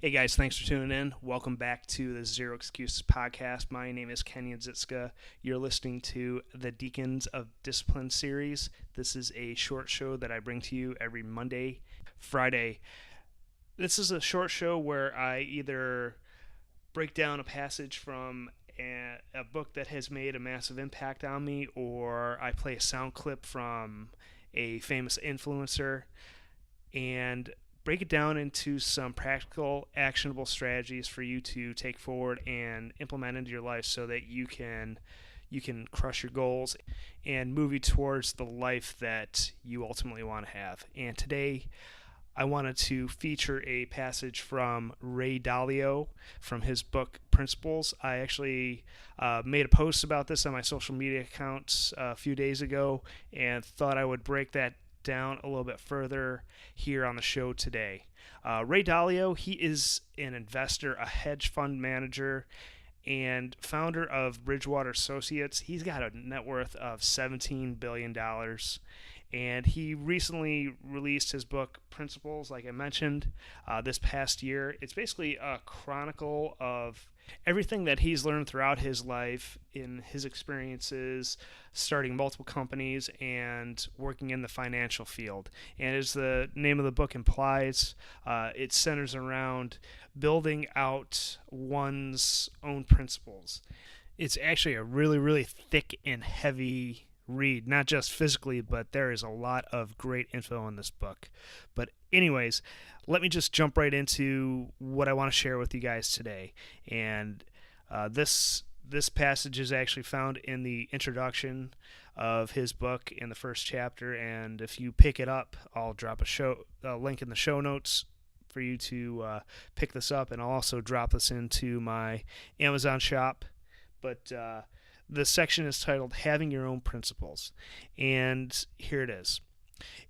Hey guys, thanks for tuning in. Welcome back to the Zero Excuses podcast. My name is Kenyon. You're listening to the Deacons of Discipline series. This is a short show that I bring to you every Monday, Friday. This is a short show where I either break down a passage from a book that has made a massive impact on me, or I play a sound clip from a famous influencer and break it down into some practical, actionable strategies for you to take forward and implement into your life so that you can crush your goals and move you towards the life that you ultimately want to have. And today I wanted to feature a passage from Ray Dalio from his book Principles. I actually made a post about this on my social media accounts a few days ago and thought I would break that down a little bit further here on the show today. Ray Dalio, he is an investor, a hedge fund manager, and founder of Bridgewater Associates. He's got a net worth of $17 billion. And he recently released his book, Principles, like I mentioned, this past year. It's basically a chronicle of everything that he's learned throughout his life in his experiences starting multiple companies and working in the financial field. And as the name of the book implies, it centers around building out one's own principles. It's actually a really, really thick and heavy read, not just physically, but there is a lot of great info in this book. But anyways, let me just jump right into what I want to share with you guys today. And this passage is actually found in the introduction of his book in the first chapter, and if you pick it up, I'll drop a link in the show notes for you to pick this up, and I'll also drop this into my Amazon shop. But the section is titled Having Your Own Principles, and here it is.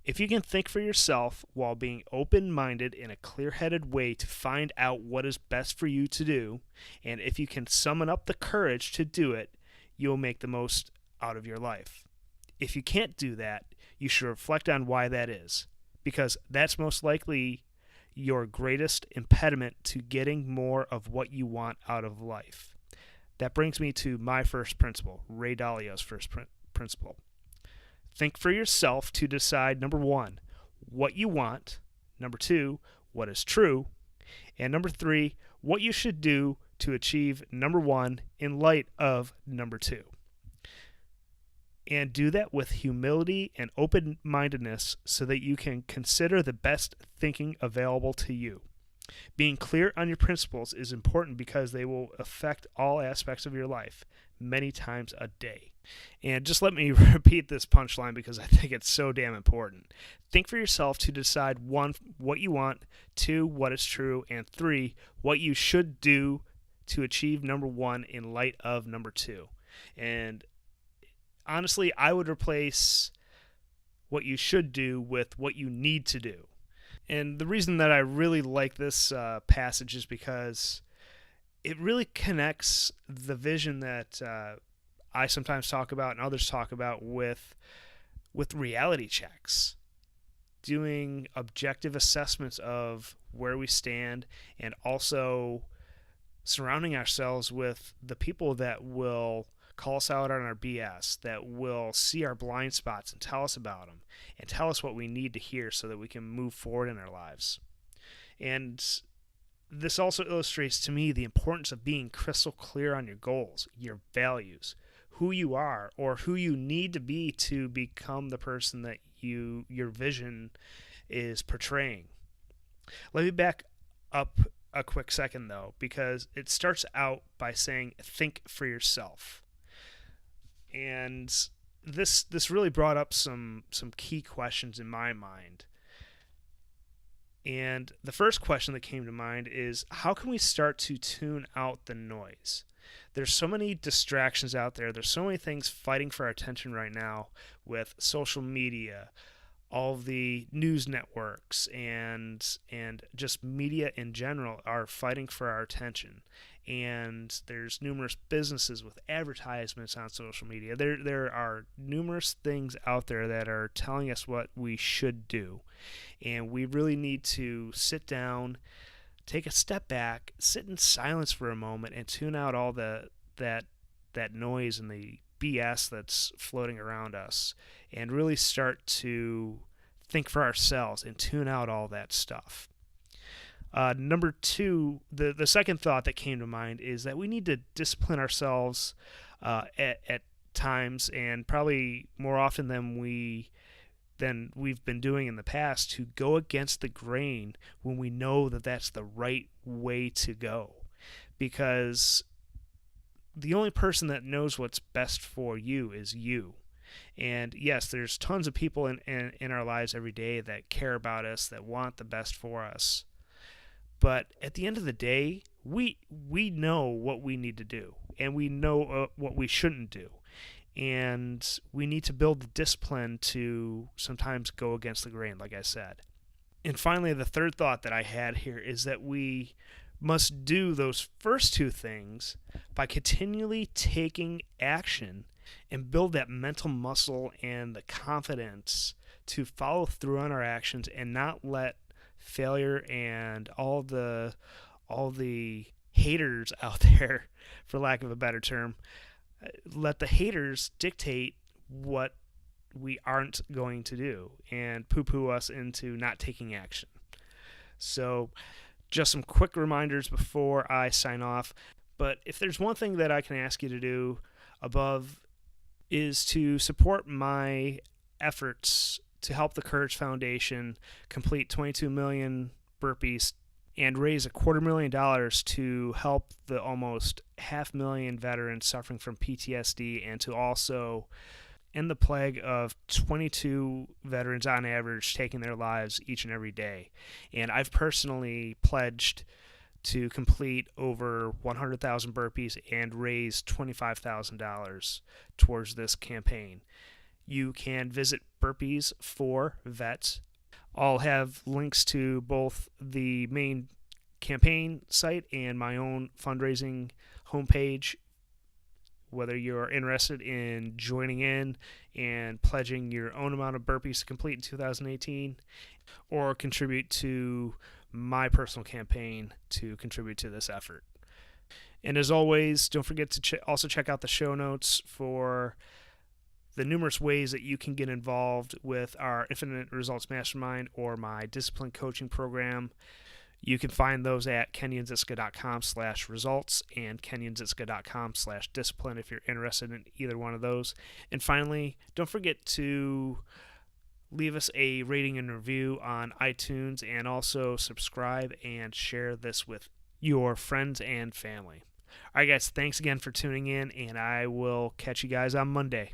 If you can think for yourself while being open-minded in a clear-headed way to find out what is best for you to do, and if you can summon up the courage to do it, you'll make the most out of your life. If you can't do that, you should reflect on why that is, because that's most likely your greatest impediment to getting more of what you want out of life. That brings me to my first principle, Ray Dalio's first principle. Think for yourself to decide, number one, what you want, number two, what is true, and number three, what you should do to achieve number one in light of number two. And do that with humility and open-mindedness so that you can consider the best thinking available to you. Being clear on your principles is important because they will affect all aspects of your life many times a day. And just let me repeat this punchline because I think it's so damn important. Think for yourself to decide, one, what you want, two, what is true, and three, what you should do to achieve number one in light of number two. And honestly, I would replace what you should do with what you need to do. And the reason that I really like this passage is because it really connects the vision that I sometimes talk about and others talk about with reality checks, doing objective assessments of where we stand, and also surrounding ourselves with the people that will call us out on our BS, that will see our blind spots and tell us about them, and tell us what we need to hear so that we can move forward in our lives. And this also illustrates to me the importance of being crystal clear on your goals, your values, who you are, or who you need to be to become the person that your vision is portraying. Let me back up a quick second, though, because it starts out by saying, think for yourself. And this really brought up some key questions in my mind. And the first question that came to mind is, how can we start to tune out the noise? There's so many distractions out there. There's so many things fighting for our attention right now with social media, all of the news networks, and just media in general are fighting for our attention. And there's numerous businesses with advertisements on social media. There are numerous things out there that are telling us what we should do. And we really need to sit down, take a step back, sit in silence for a moment, and tune out all that noise and the BS that's floating around us, and really start to think for ourselves and tune out all that stuff. Number two, the second thought that came to mind is that we need to discipline ourselves at times, and probably more often than we've been doing in the past, to go against the grain when we know that that's the right way to go. Because the only person that knows what's best for you is you. And yes, there's tons of people in our lives every day that care about us, that want the best for us. But at the end of the day, we know what we need to do, and we know what we shouldn't do. And we need to build the discipline to sometimes go against the grain, like I said. And finally, the third thought that I had here is that we must do those first two things by continually taking action and build that mental muscle and the confidence to follow through on our actions and not let failure and all the haters out there, for lack of a better term, let the haters dictate what we aren't going to do and poo-poo us into not taking action. So just some quick reminders before I sign off. But if there's one thing that I can ask you to do above, is to support my efforts to help the Courage Foundation complete 22 million burpees and raise $250,000 to help the almost 500,000 veterans suffering from PTSD, and to also end the plague of 22 veterans on average taking their lives each and every day. And I've personally pledged to complete over 100,000 burpees and raise $25,000 towards this campaign. You can visit Burpees for Vets. I'll have links to both the main campaign site and my own fundraising homepage, whether you're interested in joining in and pledging your own amount of burpees to complete in 2018, or contribute to my personal campaign to contribute to this effort. And as always, don't forget to also check out the show notes for the numerous ways that you can get involved with our Infinite Results Mastermind or my discipline coaching program. You can find those at kenyonzitska.com/results and kenyonzitska.com/discipline if you're interested in either one of those. And finally, don't forget to leave us a rating and review on iTunes, and also subscribe and share this with your friends and family. All right, guys, thanks again for tuning in, and I will catch you guys on Monday.